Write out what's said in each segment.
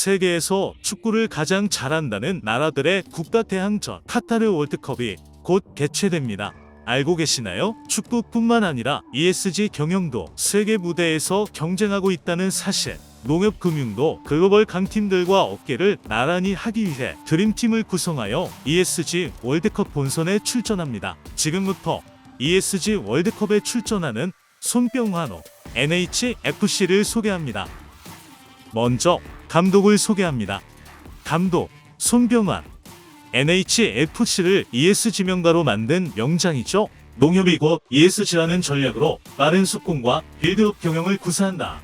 세계에서 축구를 가장 잘한다는 나라들의 국가 대항전 카타르 월드컵이 곧 개최됩니다. 알고 계시나요? 축구뿐만 아니라 ESG 경영도 세계 무대에서 경쟁하고 있다는 사실. 농협금융도 글로벌 강팀들과 어깨를 나란히 하기 위해 드림팀을 구성하여 ESG 월드컵 본선에 출전합니다. 지금부터 ESG 월드컵에 출전하는 손병환호 NHFC를 소개합니다. 먼저 감독을 소개합니다. 감독 손병환. NHFC를 ESG 명가로 만든 명장이죠. 농협이 곧 ESG라는 전략으로 빠른 속공과 빌드업 경영을 구사한다.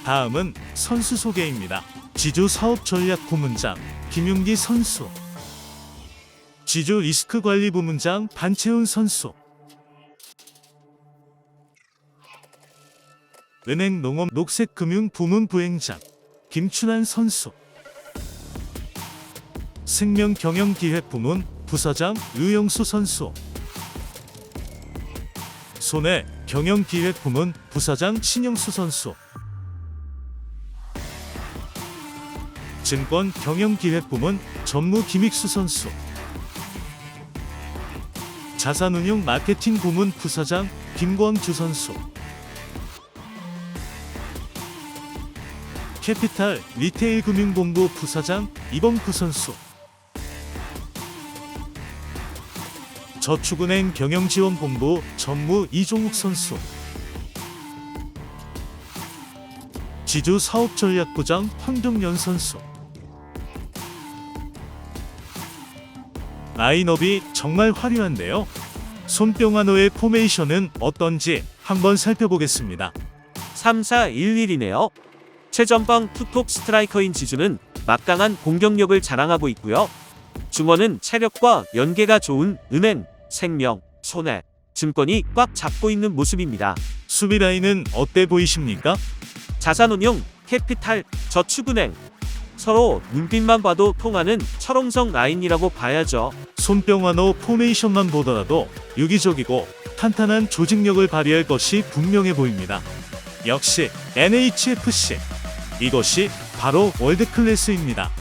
다음은 선수 소개입니다. 지주 사업전략부문장 김윤기 선수, 지주 리스크관리부문장 반채훈 선수, 은행 농업 녹색금융부문 부행장 김춘환 선수, 생명경영기획부문 부서장 유영수 선수, 손해 경영기획부문 부서장 신영수 선수, 증권 경영기획부문 전무 김익수 선수, 자산운용 마케팅 부문 부서장 김광주 선수, 캐피탈 리테일 금융본부 부서장 이범구 선수, 저축은행 경영지원본부 전무 이종욱 선수, 지주 사업전략부장 황정연 선수. 라인업이 정말 화려한데요. 손병환호의 포메이션은 어떤지 한번 살펴보겠습니다. 3-4-1-1이네요. 최전방 투톱 스트라이커인 지주는 막강한 공격력을 자랑하고 있고요. 중원은 체력과 연계가 좋은 은행, 생명, 손해, 증권이 꽉 잡고 있는 모습입니다. 수비 라인은 어때 보이십니까? 자산운용, 캐피탈, 저축은행. 서로 눈빛만 봐도 통하는 철옹성 라인이라고 봐야죠. 손병환호 포메이션만 보더라도 유기적이고 탄탄한 조직력을 발휘할 것이 분명해 보입니다. 역시 NHFC. 이것이 바로 월드클래스입니다.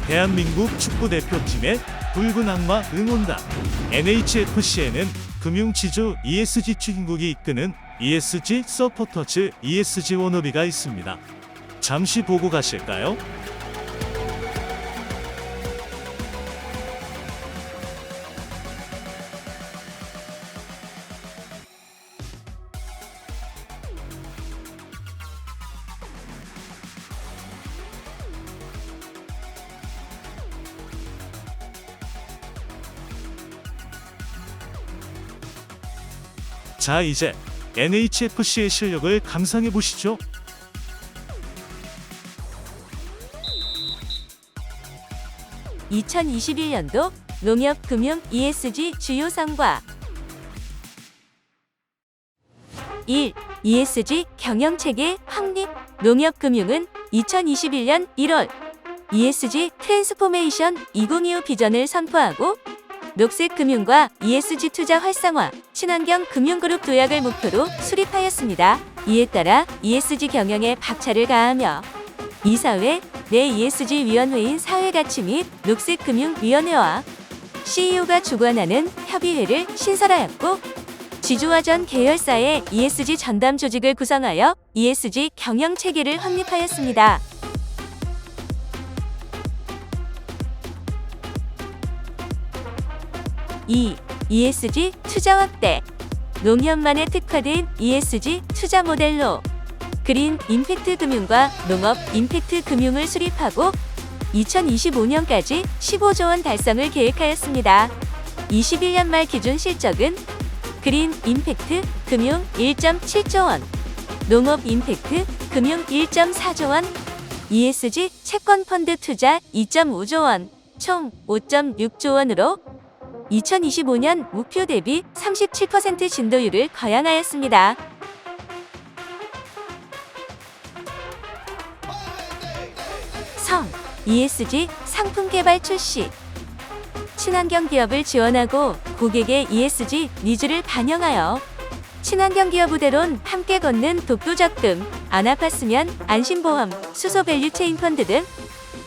대한민국 축구대표팀의 붉은 악마 응원단 NHFC에는 금융지주 ESG 추진국이 이끄는 ESG 서포터즈 ESG 워너비가 있습니다. 잠시 보고 가실까요? 자, 이제 NHFC의 실력을 감상해 보시죠. (2021년도) 농협금융 ESG 주요 성과 1. ESG 경영체계 확립. 농협금융은 2021년 1월 ESG 트랜스포메이션 2025 비전을 선포하고 녹색금융과 ESG 투자 활성화, 친환경 금융그룹 도약을 목표로 수립하였습니다. 이에 따라 ESG 경영에 박차를 가하며 이사회 내 ESG 위원회인 사회가치 및 녹색금융위원회와 CEO가 주관하는 협의회를 신설하였고, 지주와 전 계열사의 ESG 전담 조직을 구성하여 ESG 경영 체계를 확립하였습니다. 2. ESG 투자 확대. 농협만에 특화된 ESG 투자 모델로 그린 임팩트 금융과 농업 임팩트 금융을 수립하고 2025년까지 15조 원 달성을 계획하였습니다. 21년 말 기준 실적은 그린 임팩트 금융 1.7조 원, 농업 임팩트 금융 1.4조 원, ESG 채권 펀드 투자 2.5조 원, 총 5.6조 원으로 2025년 목표 대비 37% 진도율을 거양하였습니다. 성, ESG 상품 개발 출시. 친환경 기업을 지원하고 고객의 ESG 니즈를 반영하여 친환경 기업 우대론 함께 걷는 독도적금, 안 아팠으면 안심보험, 수소밸류체인 펀드 등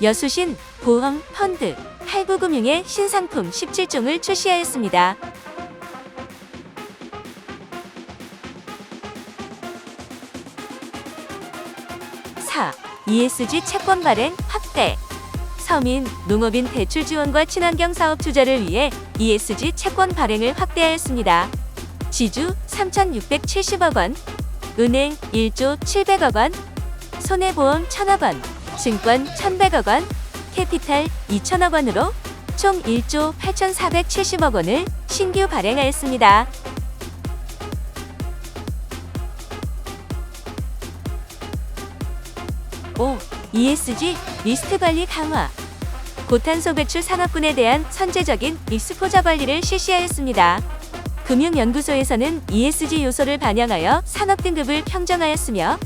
여수신, 보험, 펀드, 할부금융의 신상품 17종을 출시하였습니다. ESG 채권 발행 확대. 서민, 농업인 대출 지원과 친환경 사업 투자를 위해 ESG 채권 발행을 확대하였습니다. 지주 3,670억 원, 은행 1조 700억 원, 손해보험 1,000억 원, 증권 1,100억 원, 캐피탈 2,000억 원으로 총 1조 8,470억 원을 신규 발행하였습니다. 5. ESG 리스크 관리 강화. 고탄소 배출 산업군에 대한 선제적인 익스포저 관리를 실시하였습니다. 금융연구소에서는 ESG 요소를 반영하여 산업 등급을 평정하였으며,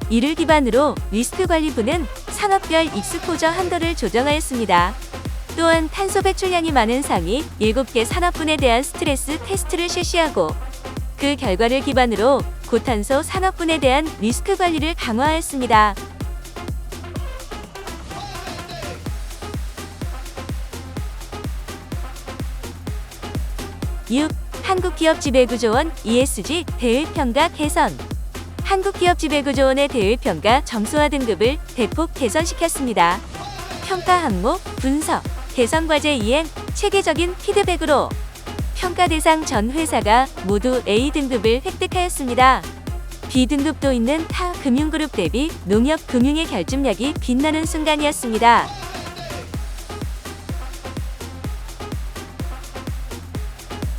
이를 기반으로 리스크관리부는 산업별 익스포저 한도를 조정하였습니다. 또한 탄소 배출량이 많은 상위 7개 산업군에 대한 스트레스 테스트를 실시하고, 그 결과를 기반으로 고탄소 산업군에 대한 리스크 관리를 강화하였습니다. 6. 한국기업지배구조원 ESG 대외평가 개선. 한국기업지배구조원의 대외평가 점수화 등급을 대폭 개선시켰습니다. 평가 항목, 분석, 개선과제 이행, 체계적인 피드백으로 평가 대상 전 회사가 모두 A등급을 획득하였습니다. B등급도 있는 타 금융그룹 대비 농협금융의 결집력이 빛나는 순간이었습니다.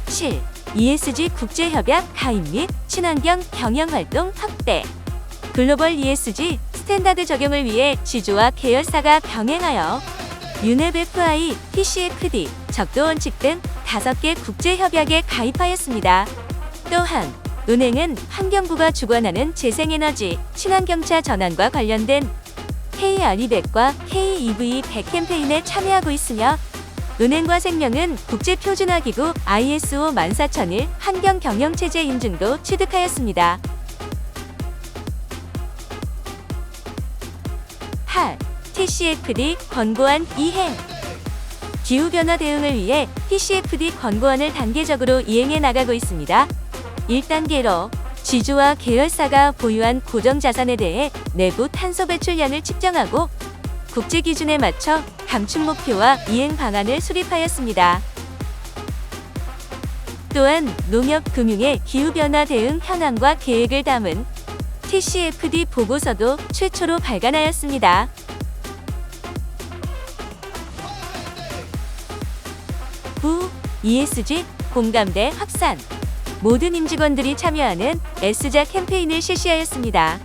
7. ESG 국제협약 가입 및 친환경 경영활동 확대. 글로벌 ESG 스탠다드 적용을 위해 지주와 계열사가 병행하여 UNEP FI, TCFD, 적도원칙 등 5개 국제협약에 가입하였습니다. 또한 은행은 환경부가 주관하는 재생에너지, 친환경차 전환과 관련된 KRE100과 KEV100 캠페인에 참여하고 있으며, 은행과 생명은 국제표준화기구 ISO 14001 환경경영체제 인증도 취득하였습니다. TCFD 권고안 이행. 기후변화 대응을 위해 TCFD 권고안을 단계적으로 이행해 나가고 있습니다. 1단계로 지주와 계열사가 보유한 고정자산에 대해 내부 탄소 배출량을 측정하고 국제 기준에 맞춰 감축 목표와 이행 방안을 수립하였습니다. 또한 농협 금융의 기후변화 대응 현황과 계획을 담은 TCFD 보고서도 최초로 발간하였습니다. ESG 공감대 확산. 모든 임직원들이 참여하는 S자 캠페인을 실시하였습니다.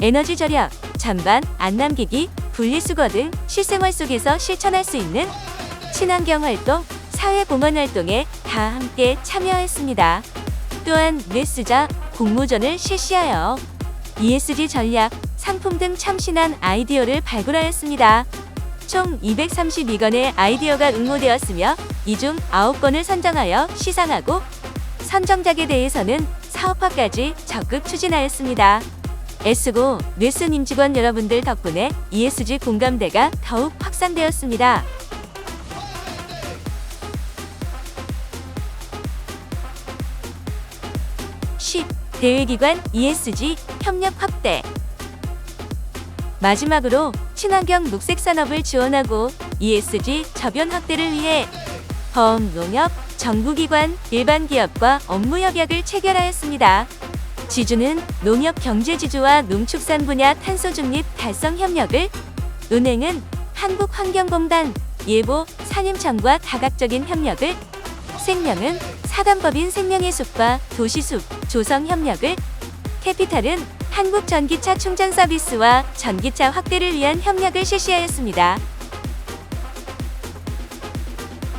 에너지 절약, 잔반, 안 남기기, 분리수거 등 실생활 속에서 실천할 수 있는 친환경 활동, 사회공헌 활동에 다 함께 참여했습니다. 또한 S자 공모전을 실시하여 ESG 전략, 상품 등 참신한 아이디어를 발굴하였습니다. 총 232건의 아이디어가 응모되었으며 이 중 9건을 선정하여 시상하고 선정작에 대해서는 사업화까지 적극 추진하였습니다. S고 뇌슨 임직원 여러분들 덕분에 ESG 공감대가 더욱 확산되었습니다. 10. 대외기관 ESG 협력 확대. 마지막으로 친환경 녹색 산업을 지원하고 ESG 저변 확대를 위해 범, 농협, 정부기관, 일반 기업과 업무 협약을 체결하였습니다. 지주는 농협 경제지주와 농축산 분야 탄소 중립 달성 협력을, 은행은 한국환경공단, 예보, 산림청과 다각적인 협력을, 생명은 사단법인 생명의숲과 도시숲, 조성 협력을, 캐피탈은 한국전기차 충전 서비스와 전기차 확대를 위한 협력을 실시하였습니다.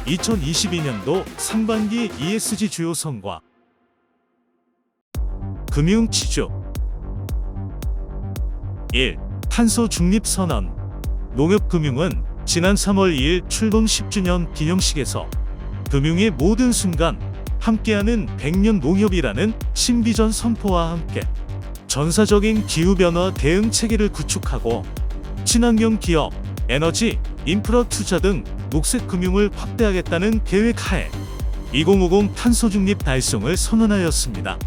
2022년도 상반기 ESG 주요 성과. 금융지주 1. 탄소 중립 선언. 농협금융은 지난 3월 2일 출범 10주년 기념식에서 금융의 모든 순간, 함께하는 100년 농협이라는 신비전 선포와 함께 전사적인 기후변화 대응 체계를 구축하고 친환경 기업, 에너지, 인프라 투자 등 녹색 금융을 확대하겠다는 계획하에 2050 탄소 중립 달성을 선언하였습니다.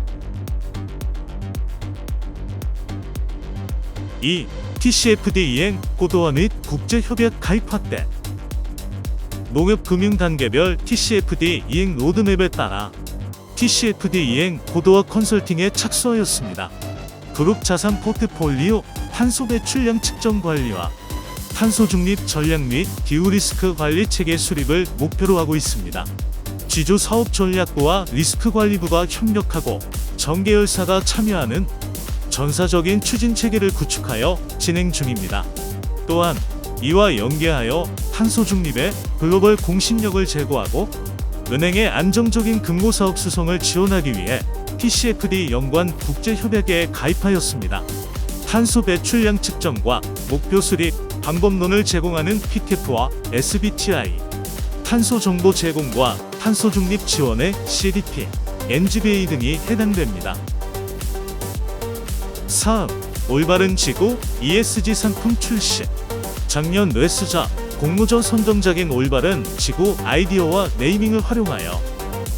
2. TCFD 이행 고도화 및 국제협약 가입 확대. 농협금융 단계별 TCFD 이행 로드맵에 따라 TCFD 이행 고도화 컨설팅에 착수하였습니다. 그룹 자산 포트폴리오 탄소 배출량 측정 관리와 탄소 중립 전략 및 기후 리스크 관리 체계 수립을 목표로 하고 있습니다. 지주 사업 전략부와 리스크 관리부가 협력하고 전계열사가 참여하는 전사적인 추진 체계를 구축하여 진행 중입니다. 또한 이와 연계하여 탄소 중립의 글로벌 공신력을 제고하고 은행의 안정적인 금고사업 수성을 지원하기 위해 TCFD 연관 국제협약에 가입하였습니다. 탄소 배출량 측정과 목표 수립 방법론을 제공하는 PTF와 SBTI, 탄소 정보 제공과 탄소 중립 지원의 CDP, NGBA 등이 해당됩니다. 4. 올바른 지구 ESG 상품 출시. 작년 뇌스자 공모전 선정작인 올바른 지구 아이디어와 네이밍을 활용하여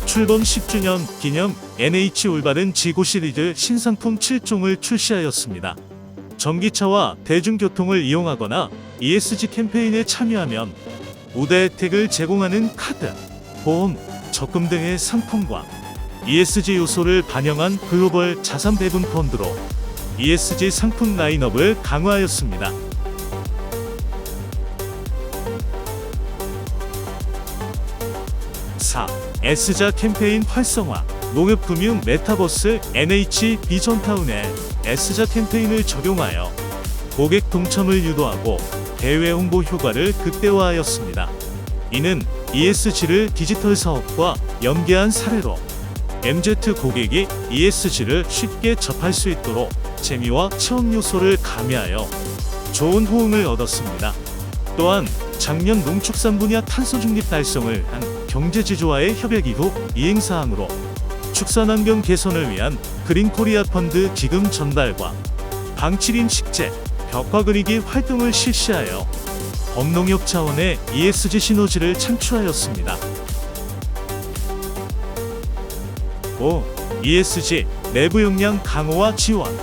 출범 10주년 기념 NH 올바른 지구 시리즈 신상품 7종을 출시하였습니다. 전기차와 대중교통을 이용하거나 ESG 캠페인에 참여하면 우대 혜택을 제공하는 카드, 보험, 적금 등의 상품과 ESG 요소를 반영한 글로벌 자산 배분 펀드로 ESG 상품 라인업을 강화하였습니다. 4. S자 캠페인 활성화. 농협금융 메타버스 NH 비전타운에 S자 캠페인을 적용하여 고객 동참을 유도하고 대외 홍보 효과를 극대화하였습니다. 이는 ESG를 디지털 사업과 연계한 사례로 MZ 고객이 ESG를 쉽게 접할 수 있도록 재미와 체험 요소를 가미하여 좋은 호응을 얻었습니다. 또한 작년 농축산 분야 탄소 중립 달성을 한 경제지주와의 협약 이후 이행사항으로 축산환경 개선을 위한 그린코리아 펀드 기금 전달과 방치림 식재, 벽화 그리기 활동을 실시하여 범농협 차원의 ESG 시너지를 창출하였습니다. 5. ESG 내부 역량 강화와 지원.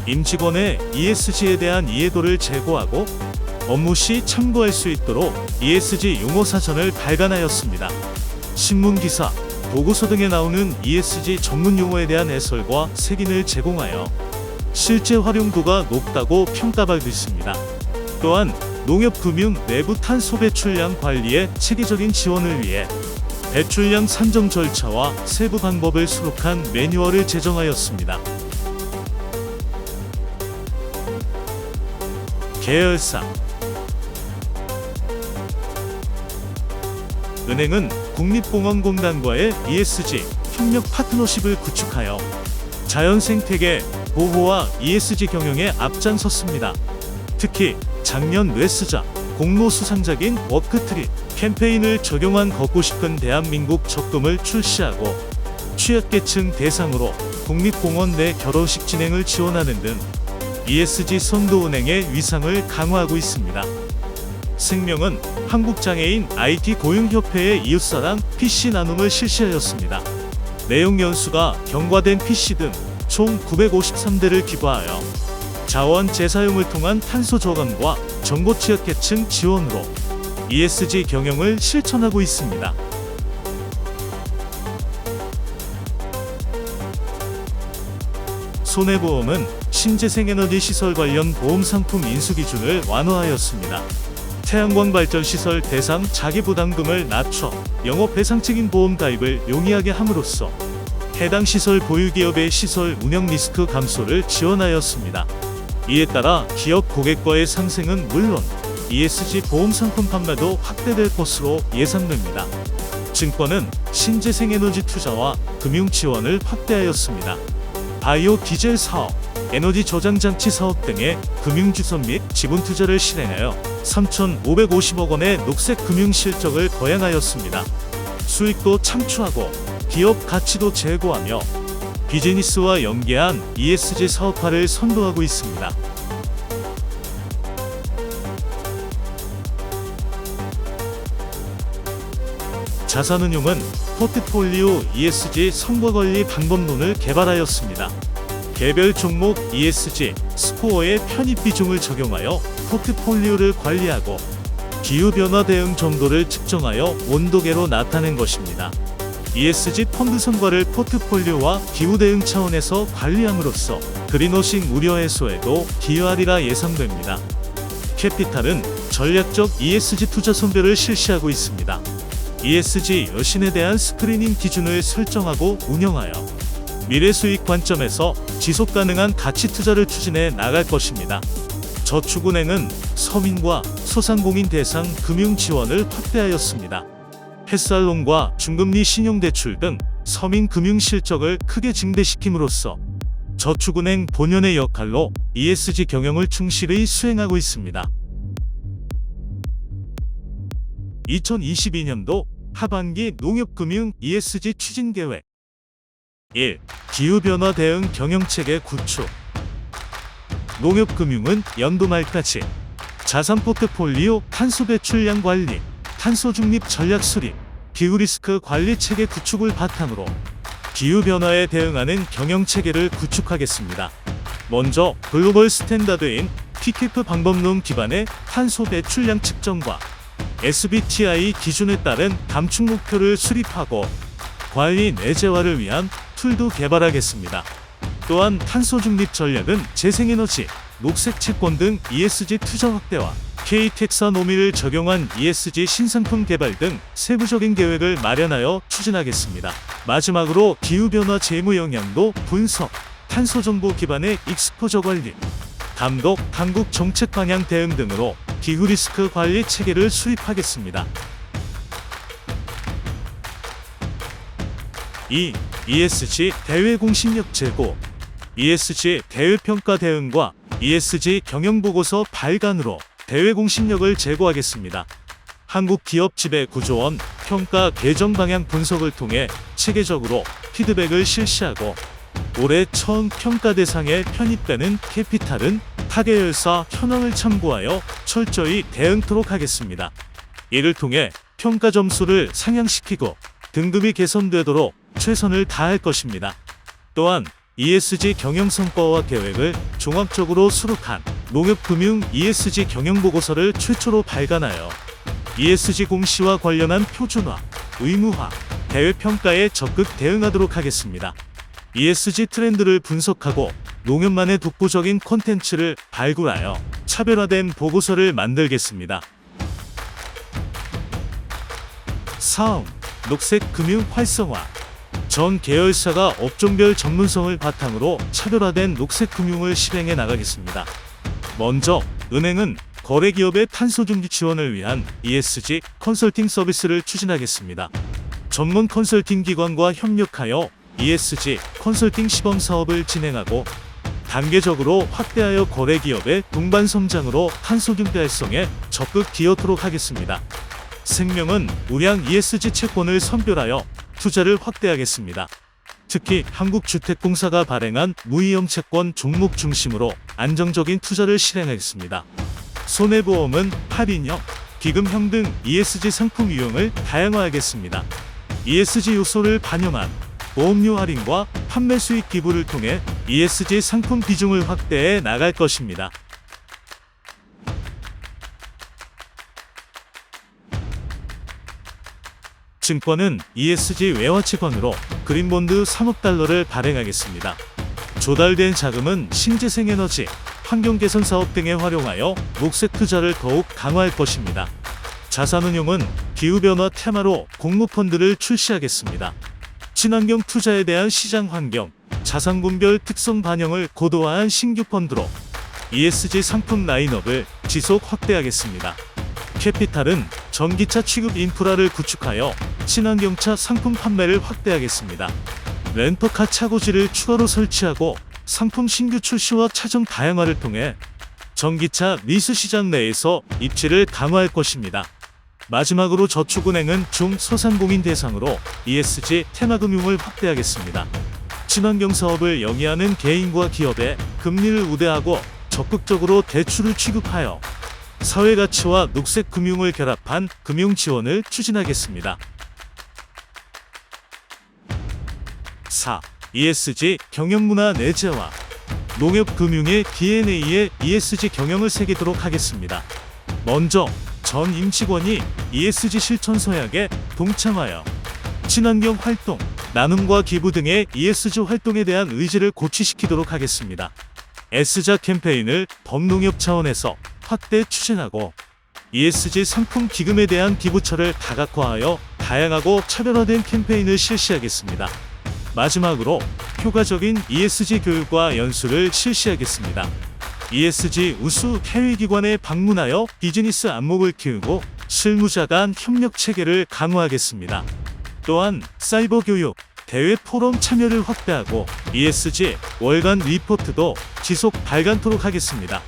임직원의 ESG에 대한 이해도를 제고하고 업무 시 참고할 수 있도록 ESG 용어 사전을 발간하였습니다. 신문기사, 보고서 등에 나오는 ESG 전문 용어에 대한 해설과 색인을 제공하여 실제 활용도가 높다고 평가받고 있습니다. 또한 농협금융 내부 탄소 배출량 관리의 체계적인 지원을 위해 배출량 산정 절차와 세부 방법을 수록한 매뉴얼을 제정하였습니다. 계열사. 은행은 국립공원공단과의 ESG 협력 파트너십을 구축하여 자연 생태계 보호와 ESG 경영에 앞장섰습니다. 특히 작년 뇌스자 공모 수상작인 워크트립 캠페인을 적용한 걷고 싶은 대한민국 적금을 출시하고 취약계층 대상으로 국립공원 내 결혼식 진행을 지원하는 등 ESG 선도은행의 위상을 강화하고 있습니다. 생명은 한국장애인 IT 고용협회의 이웃사랑 PC 나눔을 실시하였습니다. 내용 연수가 경과된 PC 등 총 953대를 기부하여 자원 재사용을 통한 탄소 저감과 정보 취약계층 지원으로 ESG 경영을 실천하고 있습니다. 손해보험은 신재생에너지 시설 관련 보험 상품 인수 기준을 완화하였습니다. 태양광 발전 시설 대상 자기부담금을 낮춰 영업 배상 책임 보험 가입을 용이하게 함으로써 해당 시설 보유기업의 시설 운영 리스크 감소를 지원하였습니다. 이에 따라 기업 고객과의 상생은 물론 ESG 보험 상품 판매도 확대될 것으로 예상됩니다. 증권은 신재생에너지 투자와 금융 지원을 확대하였습니다. 바이오 디젤 사업, 에너지 저장 장치 사업 등의 금융 주선 및 지분 투자를 실행하여 3,550억 원의 녹색 금융 실적을 거행하였습니다. 수익도 창출하고 기업 가치도 제고하며 비즈니스와 연계한 ESG 사업화를 선도하고 있습니다. 자산운용은 포트폴리오 ESG 성과관리 방법론을 개발하였습니다. 개별 종목 ESG 스코어의 편입 비중을 적용하여 포트폴리오를 관리하고 기후변화 대응 정도를 측정하여 온도계로 나타낸 것입니다. ESG 펀드 성과를 포트폴리오와 기후 대응 차원에서 관리함으로써 그린워싱 우려 해소에도 기여하리라 예상됩니다. 캐피탈은 전략적 ESG 투자 선별을 실시하고 있습니다. ESG 여신에 대한 스크리닝 기준을 설정하고 운영하여 미래 수익 관점에서 지속 가능한 가치 투자를 추진해 나갈 것입니다. 저축은행은 서민과 소상공인 대상 금융 지원을 확대하였습니다. 햇살론과 중금리 신용대출 등 서민 금융 실적을 크게 증대시킴으로써 저축은행 본연의 역할로 ESG 경영을 충실히 수행하고 있습니다. 2022년도 하반기 농협금융 ESG 추진계획 1. 기후변화 대응 경영체계 구축. 농협금융은 연도 말까지 자산 포트폴리오 탄소 배출량 관리, 탄소 중립 전략 수립, 기후 리스크 관리 체계 구축을 바탕으로 기후변화에 대응하는 경영체계를 구축하겠습니다. 먼저 글로벌 스탠다드인 PCAF 방법론 기반의 탄소 배출량 측정과 SBTi 기준에 따른 감축 목표를 수립하고 관리 내재화를 위한 툴도 개발하겠습니다. 또한 탄소 중립 전략은 재생에너지, 녹색 채권 등 ESG 투자 확대와 K-텍사노미를 적용한 ESG 신상품 개발 등 세부적인 계획을 마련하여 추진하겠습니다. 마지막으로 기후변화 재무 영향도 분석, 탄소 정보 기반의 익스포저 관리, 감독, 당국 정책 방향 대응 등으로 기후 리스크 관리 체계를 수립하겠습니다. 2. ESG 대외 공신력 제고. ESG 대외 평가 대응과 ESG 경영 보고서 발간으로 대외 공신력을 제고하겠습니다. 한국 기업 지배 구조원 평가 개정 방향 분석을 통해 체계적으로 피드백을 실시하고 올해 처음 평가 대상에 편입되는 캐피탈은 타계열사 현황을 참고하여 철저히 대응토록 하겠습니다. 이를 통해 평가 점수를 상향시키고 등급이 개선되도록 최선을 다할 것입니다. 또한 ESG 경영 성과와 계획을 종합적으로 수록한 농협금융 ESG 경영 보고서를 최초로 발간하여 ESG 공시와 관련한 표준화, 의무화, 대외 평가에 적극 대응하도록 하겠습니다. ESG 트렌드를 분석하고 농협만의 독보적인 콘텐츠를 발굴하여 차별화된 보고서를 만들겠습니다. 4. 녹색 금융 활성화. 전 계열사가 업종별 전문성을 바탕으로 차별화된 녹색 금융을 실행해 나가겠습니다. 먼저 은행은 거래기업의 탄소중립 지원을 위한 ESG 컨설팅 서비스를 추진하겠습니다. 전문 컨설팅 기관과 협력하여 ESG 컨설팅 시범 사업을 진행하고 단계적으로 확대하여 거래기업의 동반 성장으로 탄소중립 달성에 적극 기여토록 하겠습니다. 생명은 우량 ESG 채권을 선별하여 투자를 확대하겠습니다. 특히 한국주택공사가 발행한 무위험 채권 종목 중심으로 안정적인 투자를 실행하겠습니다. 손해보험은 할인형, 기금형 등 ESG 상품 유형을 다양화하겠습니다. ESG 요소를 반영한 보험료 할인과 판매 수익 기부를 통해 ESG 상품 비중을 확대해 나갈 것입니다. 증권은 ESG 외화채권으로 그린본드 3억 달러를 발행하겠습니다. 조달된 자금은 신재생에너지, 환경개선 사업 등에 활용하여 녹색 투자를 더욱 강화할 것입니다. 자산운용은 기후변화 테마로 공모펀드를 출시하겠습니다. 친환경 투자에 대한 시장 환경, 자산군별 특성 반영을 고도화한 신규 펀드로 ESG 상품 라인업을 지속 확대하겠습니다. 캐피탈은 전기차 취급 인프라를 구축하여 친환경차 상품 판매를 확대하겠습니다. 렌터카 차고지를 추가로 설치하고 상품 신규 출시와 차종 다양화를 통해 전기차 리스 시장 내에서 입지를 강화할 것입니다. 마지막으로 저축은행은 중소상공인 대상으로 ESG 테마금융을 확대하겠습니다. 친환경 사업을 영위하는 개인과 기업에 금리를 우대하고 적극적으로 대출을 취급하여 사회 가치와 녹색 금융을 결합한 금융 지원을 추진하겠습니다. 4. ESG 경영 문화 내재화. 농협 금융의 DNA에 ESG 경영을 새기도록 하겠습니다. 먼저 전 임직원이 ESG 실천 서약에 동참하여 친환경 활동, 나눔과 기부 등의 ESG 활동에 대한 의지를 고취시키도록 하겠습니다. S자 캠페인을 범농협 차원에서 확대 추진하고 ESG 상품 기금에 대한 기부처를 다각화하여 다양하고 차별화된 캠페인을 실시하겠습니다. 마지막으로 효과적인 ESG 교육과 연수를 실시하겠습니다. ESG 우수 해외기관에 방문하여 비즈니스 안목을 키우고 실무자 간 협력 체계를 강화하겠습니다. 또한 사이버 교육, 대외 포럼 참여를 확대하고 ESG 월간 리포트도 지속 발간토록 하겠습니다.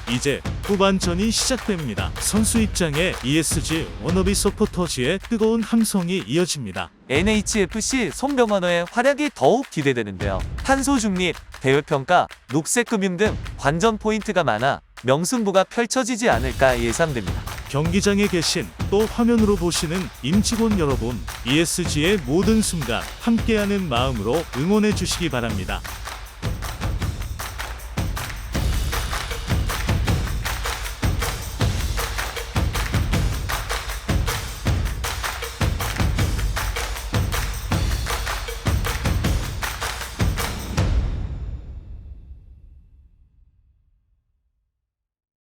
이제 후반전이 시작됩니다. 선수 입장에 ESG 워너비 서포터즈의 뜨거운 함성이 이어집니다. NHFC 손병헌호의 활약이 더욱 기대되는데요. 탄소 중립, 대외평가, 녹색금융 등 관전 포인트가 많아 명승부가 펼쳐지지 않을까 예상됩니다. 경기장에 계신 또 화면으로 보시는 임직원 여러분, ESG의 모든 순간 함께하는 마음으로 응원해 주시기 바랍니다.